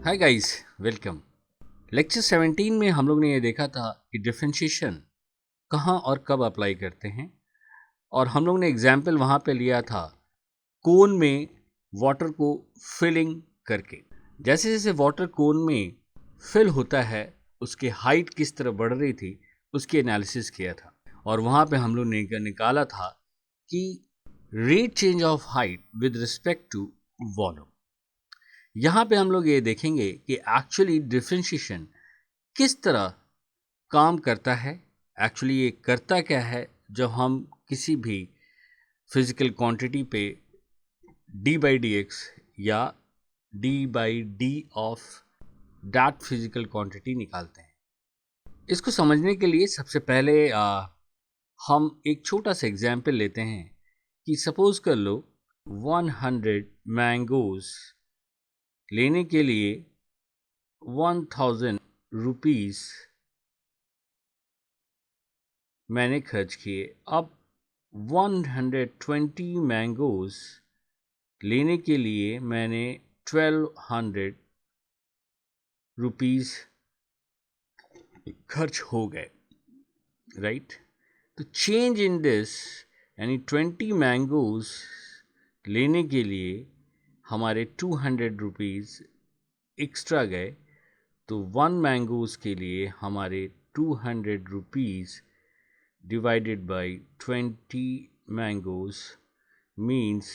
Hi guys, welcome. Lecture 17 में हम लोग ने ये देखा था कि डिफरेंशिएशन कहाँ और कब अप्लाई करते हैं, और हम लोग ने एग्जाम्पल वहाँ पे लिया था कोन में वाटर को फिलिंग करके। जैसे जैसे वाटर कोन में फिल होता है उसकी हाइट किस तरह बढ़ रही थी उसकी एनालिसिस किया था, और वहाँ पे हम लोग ने निकाला था कि rate change of height with respect to volume. यहाँ पे हम लोग ये देखेंगे कि एक्चुअली डिफरेंशिएशन किस तरह काम करता है। एक्चुअली ये करता क्या है, जब हम किसी भी फिजिकल क्वांटिटी पे डी बाई डी एक्स या D by D of that physical quantity निकालते हैं। इसको समझने के लिए सबसे पहले हम एक छोटा सा एग्जाम्पल लेते हैं कि सपोज कर लो 100 मैंगोज लेने के लिए 1000 रुपीज़ मैंने खर्च किए। अब 120 मैंगोज लेने के लिए मैंने 1200 रुपीज़ खर्च हो गए, राइट। तो चेंज इन दिस, यानी 20 मैंगोज लेने के लिए हमारे 200 रुपीज़ एक्स्ट्रा गए, तो 1 मैंगोज के लिए हमारे 200 rupees divided by 20 mangoes means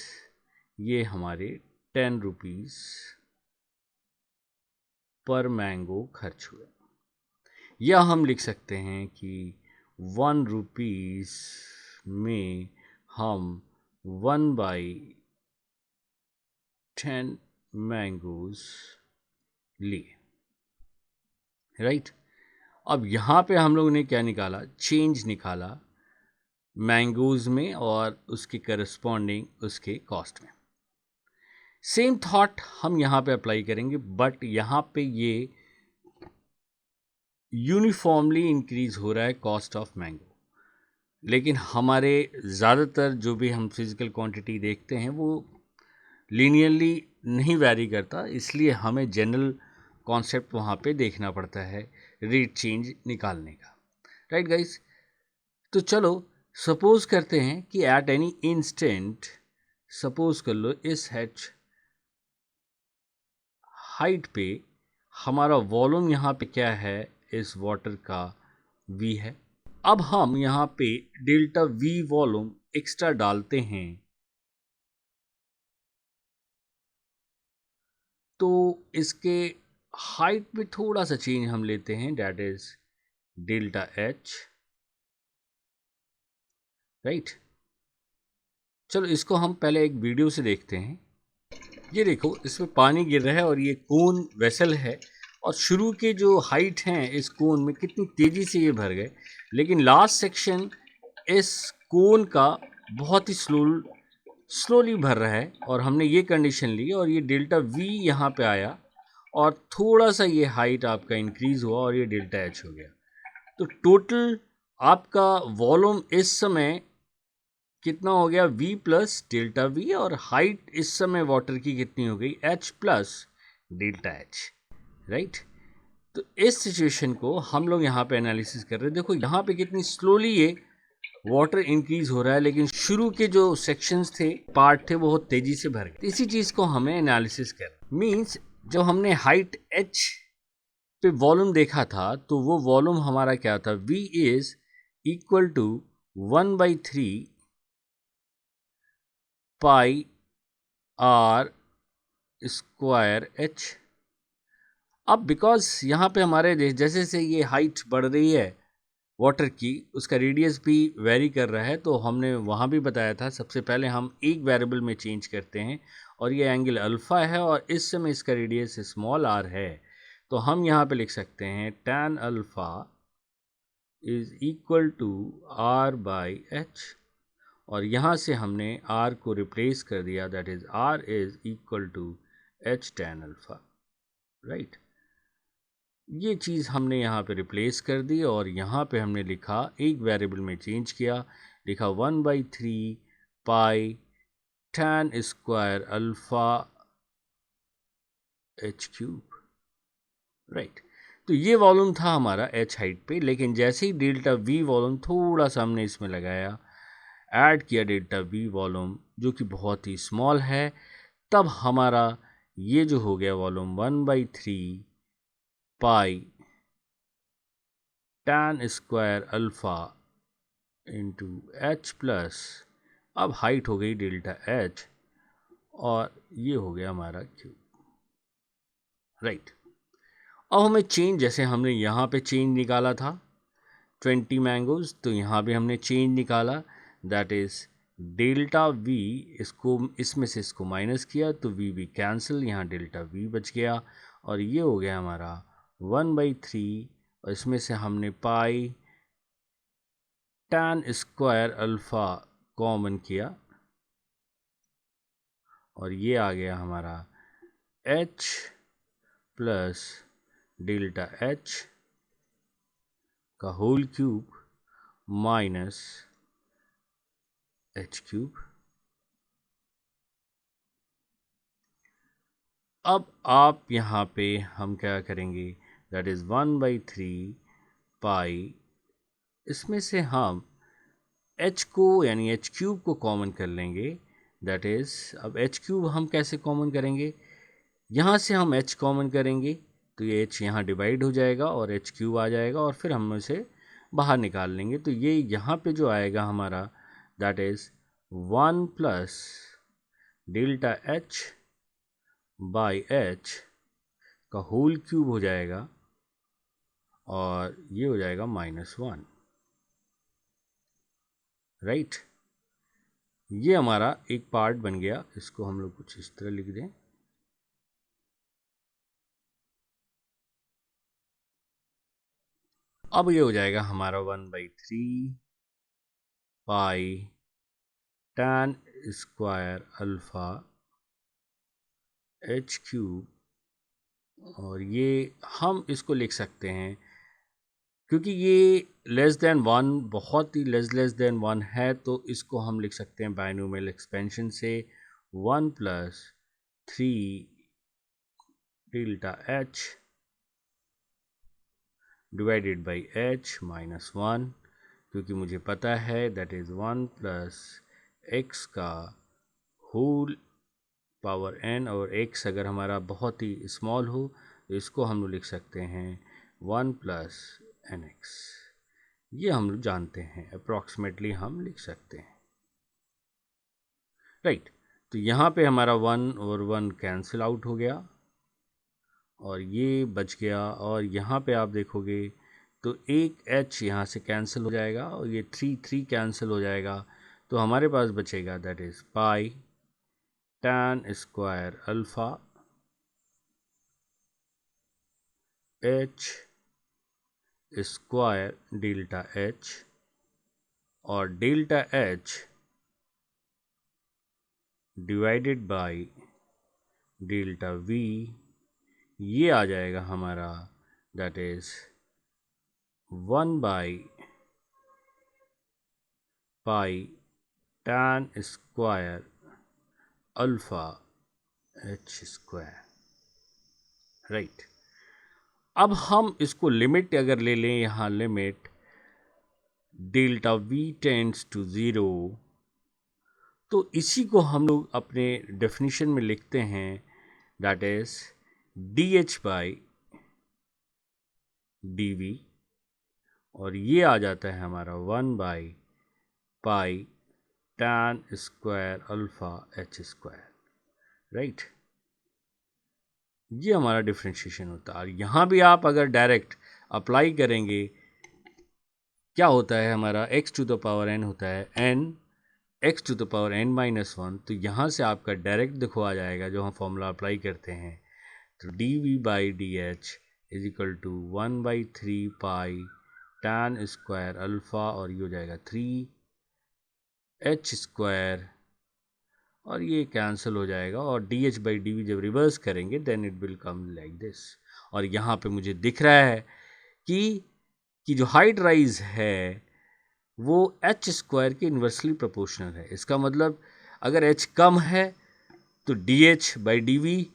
ये हमारे 10 रुपीज़ पर मैंगो खर्च हुए। या हम लिख सकते हैं कि 1 रुपीज़ में हम 1/10 मैंगोज लिए, राइट। अब यहाँ पे हम लोगों ने क्या निकाला, चेंज निकाला मैंगोज में और उसके करस्पॉन्डिंग उसके कॉस्ट में। सेम थॉट हम यहाँ पे अप्लाई करेंगे, बट यहाँ पे ये यूनिफॉर्मली इंक्रीज हो रहा है कॉस्ट ऑफ मैंगो, लेकिन हमारे ज़्यादातर जो भी हम फिजिकल क्वांटिटी देखते हैं वो लीनियरली नहीं वैरी करता, इसलिए हमें जनरल कॉन्सेप्ट वहाँ पे देखना पड़ता है रेट चेंज निकालने का, राइट गाइस। तो चलो सपोज करते हैं कि एट एनी इंस्टेंट, सपोज कर लो इस हाइट पे हमारा वॉल्यूम यहाँ पे क्या है, इस वाटर का V है। अब हम यहाँ पे डेल्टा V वॉल्यूम एक्स्ट्रा डालते हैं, तो इसके हाइट में थोड़ा सा चेंज हम लेते हैं, that is delta H, right. चलो इसको हम पहले एक वीडियो से देखते हैं। ये देखो, इसमें पानी गिर रहा है और ये कोन वेसल है, और शुरू के जो हाइट हैं इस कोन में कितनी तेज़ी से ये भर गए, लेकिन लास्ट सेक्शन इस कोन का बहुत ही स्लोली भर रहा है, और हमने ये कंडीशन ली और ये डेल्टा V यहाँ पे आया और थोड़ा सा ये हाइट आपका इंक्रीज हुआ और ये डेल्टा H हो गया। तो टोटल आपका वॉल्यूम इस समय कितना हो गया, V प्लस डेल्टा V, और हाइट इस समय वाटर की कितनी हो गई, H plus delta H, right. तो इस सिचुएशन को हम लोग यहाँ पे एनालिसिस कर रहे हैं। देखो यहाँ पे कितनी स्लोली ये वाटर इंक्रीज हो रहा है, लेकिन शुरू के जो सेक्शंस थे, पार्ट थे, वो बहुत तेजी से भर गए। इसी चीज को हमें एनालिसिस कर, मींस जब हमने हाइट H पे वॉल्यूम देखा था तो वो वॉल्यूम हमारा क्या था, V is equal to 1/3 pi R square H। अब बिकॉज यहाँ पे हमारे जैसे जैसे ये हाइट बढ़ रही है वाटर की, उसका रेडियस भी वेरी कर रहा है, तो हमने वहाँ भी बताया था सबसे पहले हम एक वेरिएबल में चेंज करते हैं, और ये एंगल अल्फ़ा है और इस समय इसका रेडियस स्मॉल r है, तो हम यहाँ पे लिख सकते हैं tan alpha is equal to R/H, और यहाँ से हमने r को रिप्लेस कर दिया, that is r is equal to H tan alpha, right. ये चीज़ हमने यहाँ पे रिप्लेस कर दी, और यहाँ पे हमने लिखा, एक वेरिएबल में चेंज किया, लिखा 1/3 pi tan square alpha H cube, right. तो ये वॉल्यूम था हमारा h हाइट पे, लेकिन जैसे ही डेल्टा v वॉल्यूम थोड़ा सा हमने इसमें लगाया, ऐड किया डेल्टा v वॉल्यूम जो कि बहुत ही स्मॉल है, तब हमारा ये जो हो गया volume 1/3 pi tan square alpha into H plus, अब हाइट हो गई डेल्टा h और ये हो गया हमारा क्यूब, राइट। अब हमें चेंज, जैसे हमने यहाँ पे चेंज निकाला था 20 मैंगोज, तो यहाँ भी हमने चेंज निकाला, दैट इज़ डेल्टा v, इसको इसमें से इसको माइनस किया तो v कैंसिल, यहाँ डेल्टा v बच गया और ये हो गया हमारा 1/3, और इसमें से हमने pi tan square alpha common किया और ये आ गया हमारा h प्लस डेल्टा h का whole cube minus h cube. अब आप यहाँ पे हम क्या करेंगे, दैट इज़ 1/3 पाई, इसमें से हम h को यानी h क्यूब को कॉमन कर लेंगे, दैट इज़ अब h क्यूब हम कैसे कॉमन करेंगे, यहाँ से हम h कॉमन करेंगे तो ये h यहाँ डिवाइड हो जाएगा और h क्यूब आ जाएगा और फिर हम इसे बाहर निकाल लेंगे, तो ये यहाँ पे जो आएगा हमारा that is 1 plus delta h by h का होल क्यूब हो जाएगा और ये हो जाएगा -1, राइट। ये हमारा एक पार्ट बन गया, इसको हम लोग कुछ इस तरह लिख दें, अब ये हो जाएगा हमारा 1/3 pi tan square alpha h cube, और ये हम इसको लिख सकते हैं क्योंकि ये लेस देन 1, बहुत ही लेस देन 1 है, तो इसको हम लिख सकते हैं बाइनोमियल एक्सपेंशन से 1 plus 3 delta h divided by h minus 1, क्योंकि मुझे पता है दैट इज़ 1 प्लस x का होल पावर n, और x अगर हमारा बहुत ही स्मॉल हो तो इसको हम लोग लिख सकते हैं 1 प्लस nx, ये हम लोग जानते हैं, अप्रॉक्सीमेटली हम लिख सकते हैं, राइट। तो यहाँ पे हमारा 1 और 1 कैंसिल आउट हो गया और ये बच गया, और यहाँ पे आप देखोगे तो एक h यहाँ से कैंसिल हो जाएगा और ये 3 कैंसिल हो जाएगा, तो हमारे पास बचेगा that is pi tan square alpha h square delta h, और delta h divided by delta v, ये आ जाएगा हमारा that is 1 by pi tan square alpha h square, right. अब हम इसको लिमिट अगर ले लें, यहाँ limit delta v tends to 0, तो इसी को हम लोग अपने डेफिनेशन में लिखते हैं that is dh by dv, और ये आ जाता है हमारा 1 by pi tan square alpha h square, right. ये हमारा डिफ्रेंशिएशन होता है, और यहाँ भी आप अगर डायरेक्ट अप्लाई करेंगे, क्या होता है हमारा x to the power n होता है n x to the power n minus 1, तो यहाँ से आपका डायरेक्ट देखो आ जाएगा जो हम फॉर्मूला अप्लाई करते हैं, तो dv by dh is equal to 1/3 pi tan square alpha, और ये हो जाएगा 3h स्क्वायर, और ये कैंसिल हो जाएगा, और dh बाई dv जब रिवर्स करेंगे then it will come like this, और यहाँ पे मुझे दिख रहा है कि जो हाइट राइज है वो h स्क्वायर के इन्वर्सली प्रोपोर्शनल है। इसका मतलब अगर h कम है तो dh बाई dv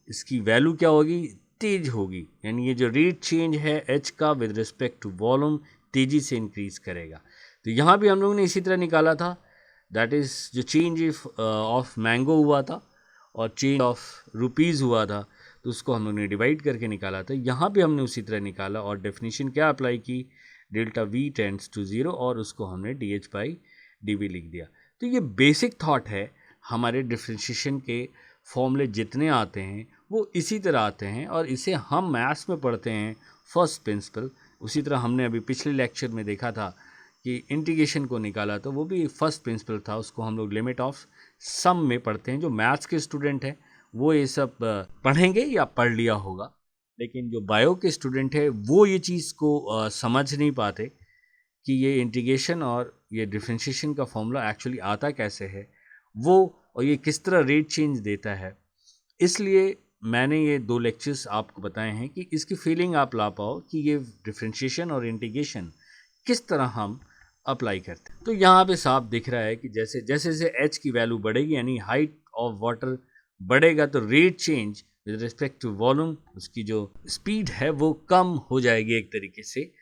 इसकी वैल्यू क्या होगी, तेज होगी, यानी ये जो रेट चेंज है एच का विद रिस्पेक्ट टू वॉल्यूम तेजी से इंक्रीज करेगा। तो यहाँ भी हम लोगों ने इसी तरह निकाला था, दैट इज़ जो चेंज ऑफ मैंगो हुआ था और चेंज ऑफ रुपीज़ हुआ था, तो उसको हम लोग ने डिवाइड करके निकाला था। यहाँ पे हमने उसी तरह निकाला और डेफिनेशन क्या अप्लाई की, delta v tends to zero, और उसको हमने d h by d v लिख दिया। तो ये बेसिक थॉट है, हमारे डिफ्रेंशिएशन के फॉर्मूले जितने आते हैं वो इसी तरह आते हैं और इसे हम मैथ्स में पढ़ते हैं फर्स्ट प्रिंसिपल। उसी तरह हमने अभी पिछले लेक्चर में देखा था कि इंटीग्रेशन को निकाला, तो वो भी फर्स्ट प्रिंसिपल था, उसको हम लोग लिमिट ऑफ सम में पढ़ते हैं। जो मैथ्स के स्टूडेंट हैं वो ये सब पढ़ेंगे या पढ़ लिया होगा, लेकिन जो बायो के स्टूडेंट है वो ये चीज़ को समझ नहीं पाते कि ये इंटीग्रेशन और ये डिफरेंशिएशन का फॉर्मूला एक्चुअली आता कैसे है वो, और ये किस तरह रेट चेंज देता है। इसलिए मैंने ये 2 लेक्चर्स आपको बताए हैं कि इसकी फीलिंग आप ला पाओ कि ये डिफरेंशिएशन और इंटीग्रेशन किस तरह हम अप्लाई करते हैं। तो यहाँ पे साफ दिख रहा है कि जैसे जैसे एच की वैल्यू बढ़ेगी, यानी हाइट ऑफ वाटर बढ़ेगा, तो rate change with respect to volume, उसकी जो स्पीड है वो कम हो जाएगी एक तरीके से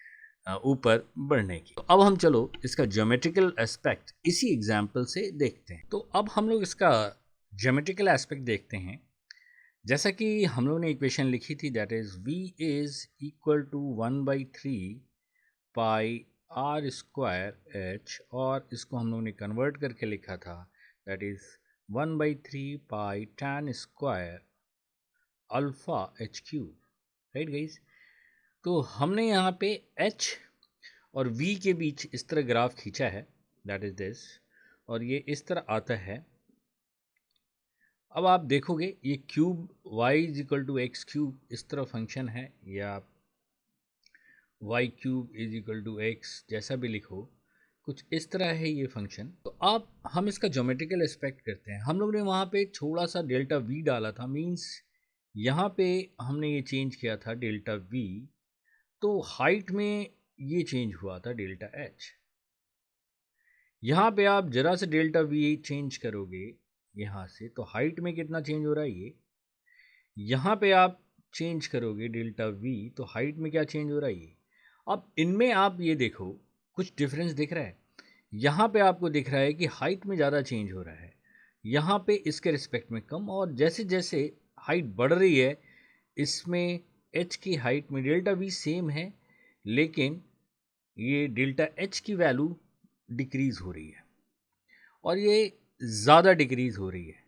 ऊपर बढ़ने की। तो अब हम चलो इसका ज्योमेट्रिकल एस्पेक्ट इसी एग्जाम्पल से देखते हैं। तो अब हम लोग इसका ज्योमेट्रिकल एस्पेक्ट देखते हैं। जैसा कि हम लोग ने इक्वेशन लिखी थी, that is v is equal to 1/3 pi r square h, और इसको हम लोग ने कन्वर्ट करके लिखा था, that is 1/3 pi tan square alpha h cube, right guys. तो हमने यहाँ पे h और v के बीच इस तरह ग्राफ खींचा है, दैट इज दिस, और ये इस तरह आता है। अब आप देखोगे ये cube y is equal to x cube इस तरह फंक्शन है, या y cube is equal to x, जैसा भी लिखो कुछ इस तरह है ये फंक्शन। तो आप हम इसका ज्योमेट्रिकल एस्पेक्ट करते हैं। हम लोग ने वहाँ पे थोड़ा सा डेल्टा v डाला था, मींस यहाँ पे हमने ये चेंज किया था डेल्टा v, तो हाइट में ये चेंज हुआ था डेल्टा h। यहाँ पे आप जरा से डेल्टा v चेंज करोगे यहाँ से, तो हाइट में कितना चेंज हो रहा है ये, यहाँ पे आप चेंज करोगे डेल्टा v, तो हाइट में क्या चेंज हो रहा है ये। अब इनमें आप ये देखो कुछ डिफरेंस दिख रहा है। यहाँ पे आपको दिख रहा है कि हाइट में ज़्यादा चेंज हो रहा है, यहाँ पे इसके रिस्पेक्ट में कम, और जैसे जैसे हाइट बढ़ रही है इसमें h की हाइट में डेल्टा v सेम है, लेकिन ये डेल्टा h की वैल्यू डिक्रीज़ हो रही है और ये ज़्यादा डिक्रीज़ हो रही है।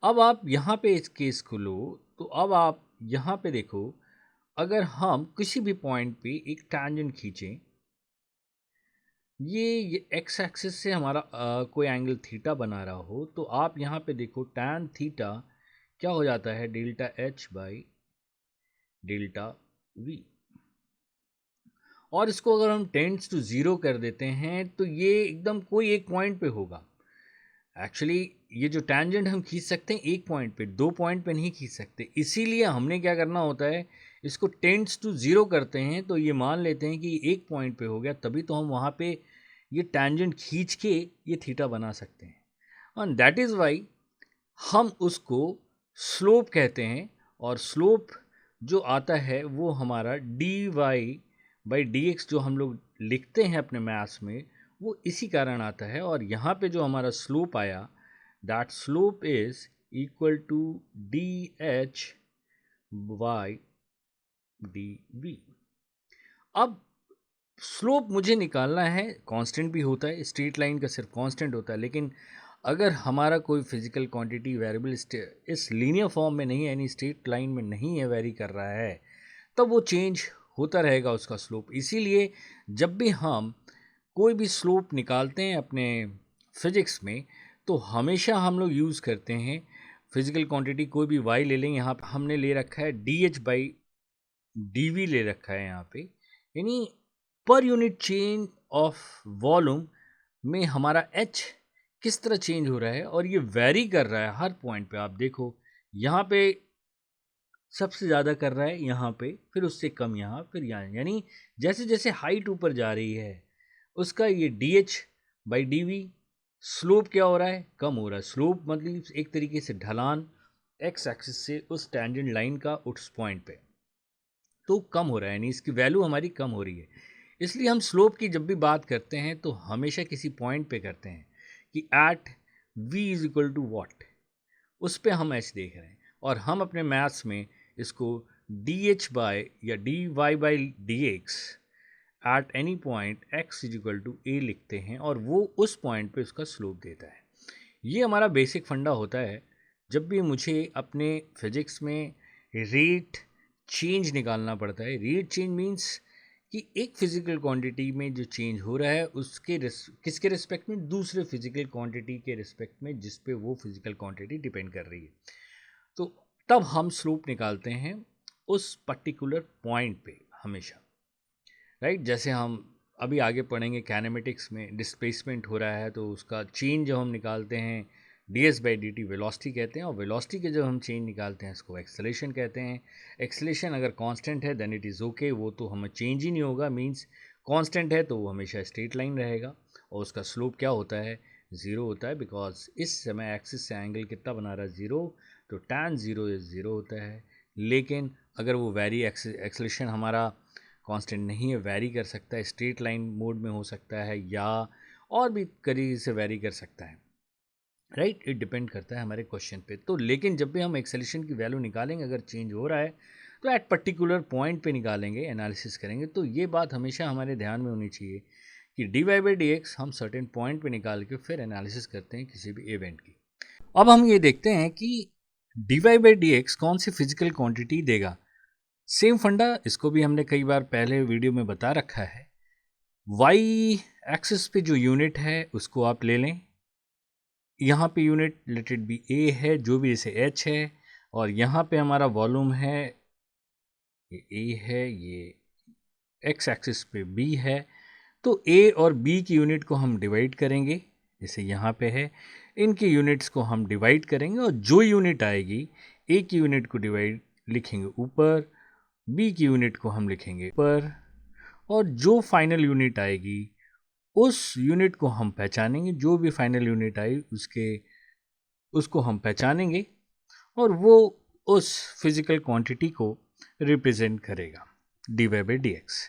अब आप यहाँ पे इस केस को लो, तो अब आप यहाँ पे देखो, अगर हम किसी भी पॉइंट पे एक टैंजेंट खींचें, ये एक्स एक्सिस से हमारा कोई एंगल थीटा बना रहा हो, तो आप यहाँ पे देखो टैन थीटा क्या हो जाता है, delta H by delta we. और इसको अगर हम टेंड्स टू ज़ीरो कर देते हैं तो ये एकदम कोई एक पॉइंट पे होगा। एक्चुअली ये जो टैंजेंट हम खींच सकते हैं एक पॉइंट पे, 2 पॉइंट पे नहीं खींच सकते। इसीलिए हमने क्या करना होता है, इसको टेंड्स टू ज़ीरो करते हैं, तो ये मान लेते हैं कि एक पॉइंट पे हो गया, तभी तो हम वहाँ पे ये टैंजेंट खींच के ये थीटा बना सकते हैं। एंड दैट इज़ वाई हम उसको स्लोप कहते हैं, और स्लोप जो आता है वो हमारा d y by d x जो हम लोग लिखते हैं अपने मैथ्स में, वो इसी कारण आता है। और यहाँ पे जो हमारा स्लोप आया, that slope is equal to d h by d v. अब स्लोप मुझे निकालना है, कांस्टेंट भी होता है, स्ट्रेट लाइन का सिर्फ कांस्टेंट होता है, लेकिन अगर हमारा कोई फिजिकल क्वांटिटी वेरिएबल इस लीनियर फॉर्म में नहीं है, यानी स्ट्रेट लाइन में नहीं है, वेरी कर रहा है, तब वो चेंज होता रहेगा उसका स्लोप। इसीलिए जब भी हम कोई भी स्लोप निकालते हैं अपने फिजिक्स में, तो हमेशा हम लोग यूज़ करते हैं फिजिकल क्वांटिटी कोई भी y ले लें। यहाँ हमने ले रखा है d h by d v ले रखा है यहाँ पे, यानी per unit change of volume में हमारा h किस तरह चेंज हो रहा है, और ये वेरी कर रहा है हर पॉइंट पे। आप देखो यहाँ पे सबसे ज़्यादा कर रहा है, यहाँ पे फिर उससे कम, यहाँ फिर यहाँ, यानी जैसे जैसे हाइट ऊपर जा रही है उसका ये d h by d v slope क्या हो रहा है, कम हो रहा है। स्लोप मतलब एक तरीके से ढलान एक्स एक्सिस से उस टैंजेंट लाइन का उस पॉइंट पे। तो कम हो रहा है, यानी इसकी वैल्यू हमारी कम हो रही है। इसलिए हम स्लोप की जब भी बात करते हैं तो हमेशा किसी पॉइंट पे करते हैं कि at v is equal to what, उस पर हम h देख रहे हैं। और हम अपने मैथ्स में इसको dh बाय या dy by dx at any point x is equal to a लिखते हैं, और वो उस पॉइंट पे उसका स्लोप देता है। ये हमारा बेसिक फंडा होता है जब भी मुझे अपने फिजिक्स में रेट चेंज निकालना पड़ता है। रेट चेंज मीन्स कि एक फिजिकल क्वांटिटी में जो चेंज हो रहा है उसके किसके रिस्पेक्ट में, दूसरे फिजिकल क्वांटिटी के रिस्पेक्ट में जिस पे वो फिजिकल क्वांटिटी डिपेंड कर रही है। तो तब हम स्लोप निकालते हैं उस पर्टिकुलर पॉइंट पे हमेशा, राइट। जैसे हम अभी आगे पढ़ेंगे कैनेमेटिक्स में, डिस्प्लेसमेंट हो रहा है तो उसका चेंज जब हम निकालते हैं ds बाई dt वेलोसिटी कहते हैं, और वेलोसिटी के जब हम चेंज निकालते हैं इसको एक्सेलेरेशन कहते हैं। एक्सेलेरेशन अगर कांस्टेंट है देन इट इज़ ओके, वो तो हमें चेंज ही नहीं होगा, मींस कांस्टेंट है तो वो हमेशा स्ट्रेट लाइन रहेगा। और उसका स्लोप क्या होता है, ज़ीरो होता है, बिकॉज इस समय एक्सिस से एंगल कितना बना रहा है, ज़ीरो, तो tan ज़ीरो इज़ ज़ीरो होता है। लेकिन अगर वो वेरी एक्सेलेरेशन हमारा कांस्टेंट नहीं है, वेरी कर सकता है, स्ट्रेट लाइन मोड में हो सकता है या और भी करीब से वेरी कर सकता है, राइट। इट डिपेंड करता है हमारे क्वेश्चन पे। तो लेकिन जब भी हम एक्सेलेरेशन की वैल्यू निकालेंगे, अगर चेंज हो रहा है तो एट पर्टिकुलर पॉइंट पे निकालेंगे, एनालिसिस करेंगे। तो ये बात हमेशा हमारे ध्यान में होनी चाहिए कि dy बाई डी एक्स हम सर्टेन पॉइंट पे निकाल के फिर एनालिसिस करते हैं किसी भी इवेंट की। अब हम ये देखते हैं कि dy बाई डी एक्स कौन सी फिजिकल क्वांटिटी देगा। सेम फंडा, इसको भी हमने कई बार पहले वीडियो में बता रखा है। y एक्सिस पे जो यूनिट है उसको आप ले लें, यहाँ पे unit let it be a है, जो भी इसे h है, और यहाँ पे हमारा वॉल्यूम है, ये a है, ये x एक्सिस पे b है। तो a और b की यूनिट को हम डिवाइड करेंगे, जैसे यहाँ पे है, इनकी यूनिट्स को हम डिवाइड करेंगे, और जो यूनिट आएगी a की यूनिट को डिवाइड लिखेंगे ऊपर, b की यूनिट को हम लिखेंगे ऊपर, और जो फाइनल यूनिट आएगी उस यूनिट को हम पहचानेंगे, जो भी फाइनल यूनिट आई उसको हम पहचानेंगे, और वो उस फिजिकल क्वांटिटी को रिप्रेजेंट करेगा dy बाई डी एक्स।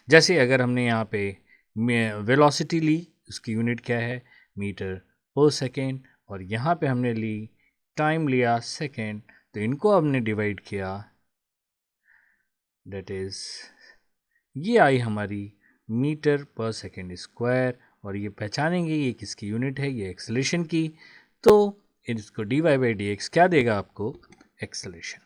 जैसे अगर हमने यहाँ पे वेलोसिटी ली, उसकी यूनिट क्या है, मीटर पर सेकेंड, और यहाँ पे हमने ली टाइम लिया सेकेंड, तो इनको हमने डिवाइड किया, दैट इज़ ये आई हमारी मीटर पर सेकेंड स्क्वायर, और ये पहचानेंगे ये किसकी यूनिट है, ये एक्सेलेरेशन की। तो इसको dy बाई डी एक्स क्या देगा आपको, एक्सेलेरेशन,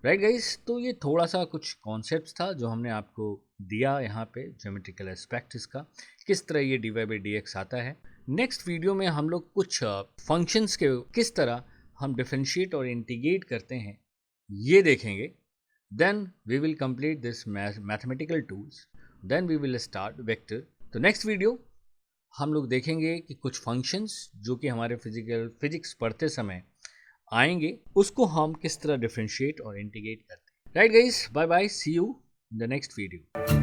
राइट गाइस। तो ये थोड़ा सा कुछ कॉन्सेप्ट्स था जो हमने आपको दिया यहाँ पे, ज्योमेट्रिकल एस्पेक्ट इसका, किस तरह ये dy बाई डी एक्स आता है। नेक्स्ट वीडियो में हम लोग कुछ फंक्शंस के किस तरह हम डिफरेंशिएट और इंटीग्रेट करते हैं ये देखेंगे। Then we will complete this mathematical tools. Then we will start vector. तो नेक्स्ट वीडियो हम लोग देखेंगे कि कुछ फंक्शंस जो कि हमारे फिजिक्स पढ़ते समय आएंगे, उसको हम किस तरह डिफरेंशिएट और इंटीग्रेट करते हैं। Right guys, bye bye, see you in the next video.